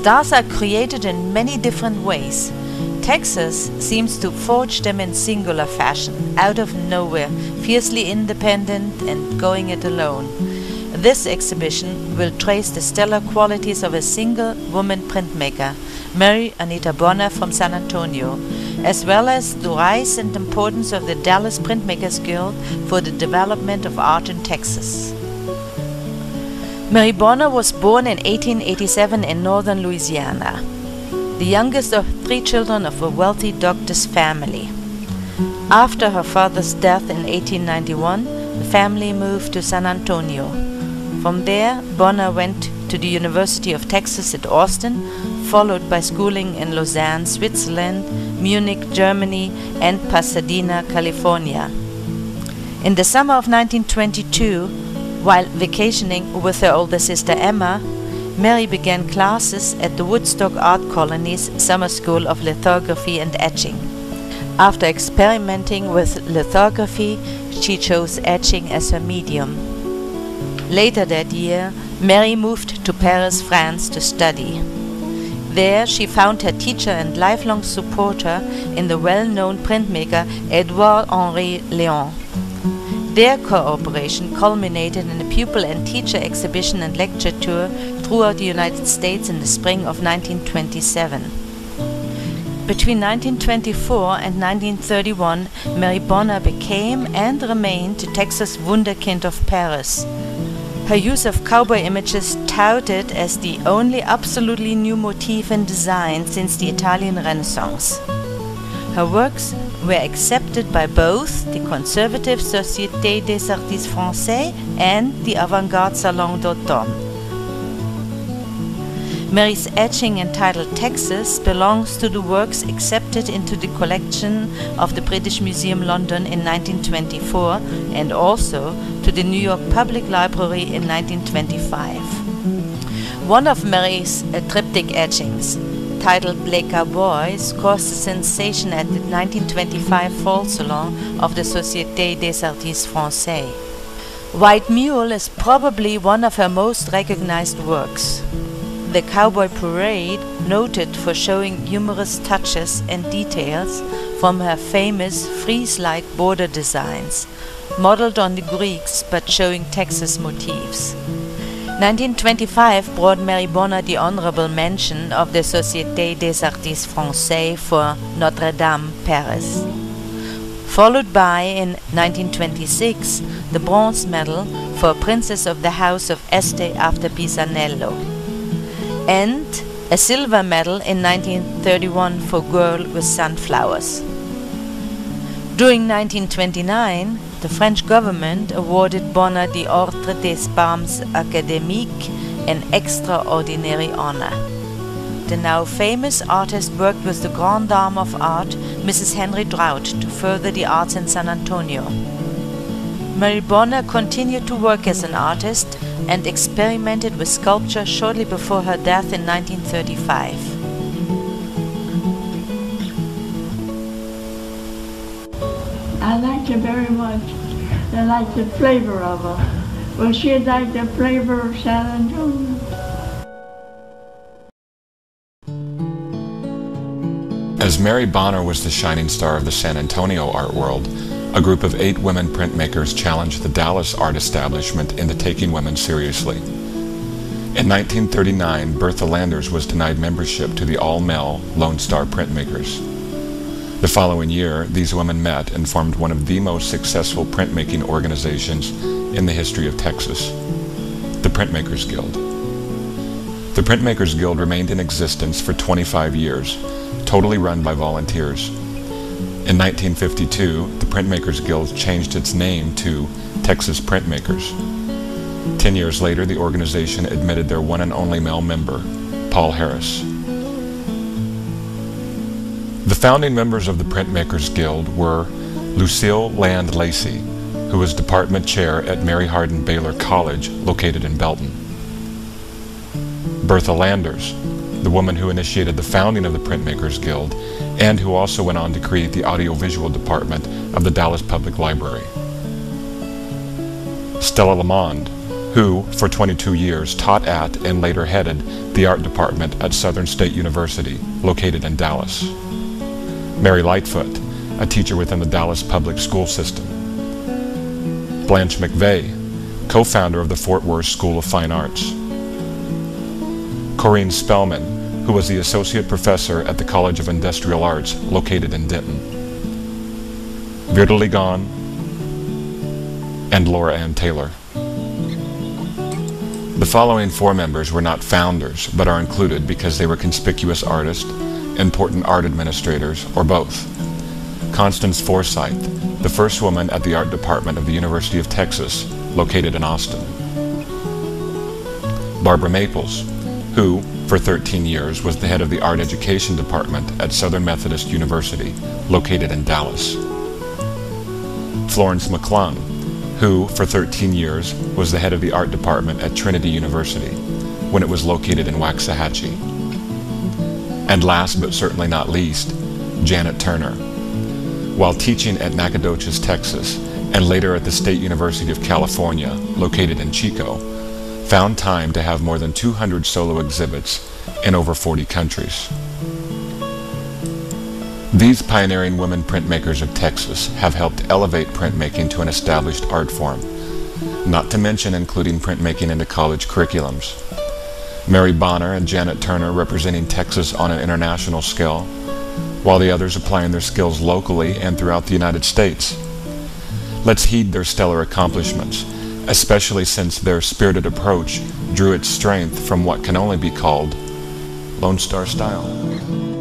Stars are created in many different ways. Texas seems to forge them in singular fashion, out of nowhere, fiercely independent and going it alone. This exhibition will trace the stellar qualities of a single woman printmaker, Mary Anita Bonner from San Antonio, as well as the rise and importance of the Dallas Printmakers Guild for the development of art in Texas. Mary Bonner was born in 1887 in northern Louisiana, the youngest of 3 children of a wealthy doctor's family. After her father's death in 1891, the family moved to San Antonio. From there, Bonner went to the University of Texas at Austin, followed by schooling in Lausanne, Switzerland, Munich, Germany, and Pasadena, California. In the summer of 1922, while vacationing with her older sister Emma, Mary began classes at the Woodstock Art Colony's Summer School of Lithography and Etching. After experimenting with lithography, she chose etching as her medium. Later that year, Mary moved to Paris, France to study. There she found her teacher and lifelong supporter in the well-known printmaker Édouard-Henri Léon. Their cooperation culminated in a pupil and teacher exhibition and lecture tour throughout the United States in the spring of 1927. Between 1924 and 1931, Mary Bonner became and remained the Texas Wunderkind of Paris. Her use of cowboy images touted as the only absolutely new motif in design since the Italian Renaissance. Her works were accepted by both the conservative Société des Artistes Français and the avant-garde Salon d'Automne. Mary's etching entitled Texas belongs to the works accepted into the collection of the British Museum London in 1924 and also to the New York Public Library in 1925. One of Mary's triptych etchings, titled Les Cowboys, caused a sensation at the 1925 Fall Salon of the Société des Artistes Français. White Mule is probably one of her most recognized works. The Cowboy Parade, noted for showing humorous touches and details from her famous frieze-like border designs, modeled on the Greeks but showing Texas motifs. 1925 brought Mary Bonner the honorable mention of the Société des Artistes Français for Notre Dame, Paris. Followed by, in 1926, the bronze medal for Princess of the House of Este after Pisanello, and a silver medal in 1931 for Girl with Sunflowers. During 1929, the French government awarded Bonner the Ordre des Palmes Académiques, an extraordinary honor. The now famous artist worked with the Grande Dame of Art, Mrs. Henry Drought, to further the arts in San Antonio. Mary Bonner continued to work as an artist and experimented with sculpture shortly before her death in 1935. I liked her very much. I liked the flavor of her. Well, she liked the flavor of San Antonio. As Mary Bonner was the shining star of the San Antonio art world, a group of 8 women printmakers challenged the Dallas art establishment into taking women seriously. In 1939, Bertha Landers was denied membership to the all-male Lone Star Printmakers. The following year, these women met and formed one of the most successful printmaking organizations in the history of Texas, the Printmakers Guild. The Printmakers Guild remained in existence for 25 years, totally run by volunteers. In 1952, the Printmakers Guild changed its name to Texas Printmakers. 10 years later, the organization admitted their one and only male member, Paul Harris. The founding members of the Printmakers Guild were Lucille Land Lacey, who was department chair at Mary Hardin Baylor College, located in Belton. Bertha Landers, the woman who initiated the founding of the Printmakers Guild and who also went on to create the audiovisual department of the Dallas Public Library. Stella Lamond, who, for 22 years, taught at and later headed the art department at Southern State University, located in Dallas. Mary Lightfoot, a teacher within the Dallas public school system. Blanche McVeigh, co-founder of the Fort Worth School of Fine Arts. Corinne Spellman, who was the associate professor at the College of Industrial Arts, located in Denton. Virta Ligon, and Laura Ann Taylor. The following four members were not founders, but are included because they were conspicuous artists, important art administrators, or both. Constance Forsythe, the first woman at the art department of the University of Texas, located in Austin. Barbara Maples, who, for 13 years, was the head of the art education department at Southern Methodist University, located in Dallas. Florence McClung, who, for 13 years, was the head of the art department at Trinity University, when it was located in Waxahachie. And last but certainly not least, Janet Turner. While teaching at Nacogdoches, Texas, and later at the State University of California, located in Chico, found time to have more than 200 solo exhibits in over 40 countries. These pioneering women printmakers of Texas have helped elevate printmaking to an established art form, not to mention including printmaking into college curriculums. Mary Bonner and Janet Turner representing Texas on an international scale, while the others applying their skills locally and throughout the United States. Let's heed their stellar accomplishments, especially since their spirited approach drew its strength from what can only be called Lone Star style.